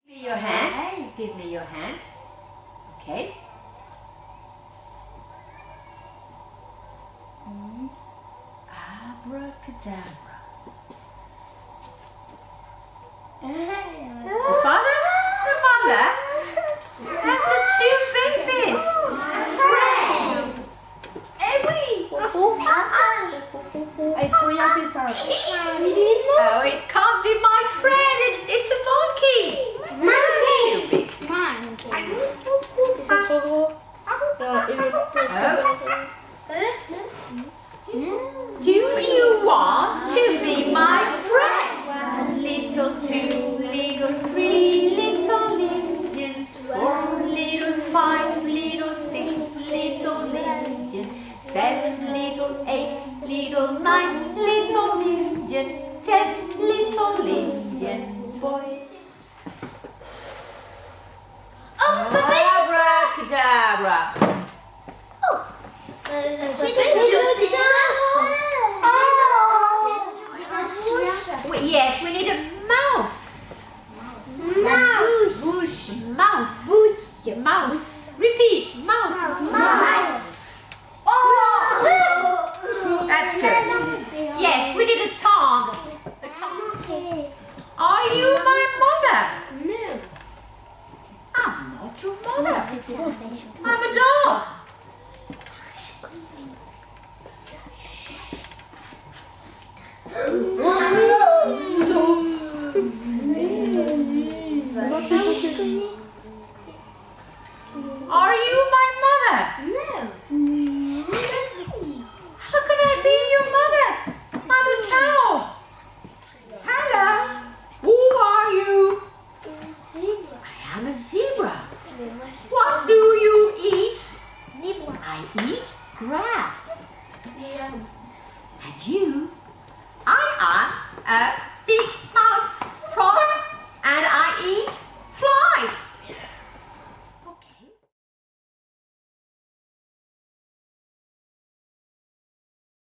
Give me your hand. Give me your hand. Okay. Abracadabra. The father, the mother, and the two babies. Friends. Eh oui. Oh, it can't be my friend. It's a monkey. C'est trop gros. Do you want to be my friend? 1 little, 2 little, 3 little Indians, 4 little, 5 little, 6 little Indians, 7 little, 8 little, 9 little Indian, 10 little Indian boys. Abracadabra. Yes, we need a mouth. Mouth. Bush. Mouth. Bush. Mouth. Repeat. Mouth. Mouth. That's good. Yes, we need a tongue. A tongue. Are you my mother? No. I'm not your mother. I'm a dog. Are you my mother? No. How can I be your mother? I'm a cow. Hello. Who are you? I am a zebra. What do you eat? I eat grass. And you? I am a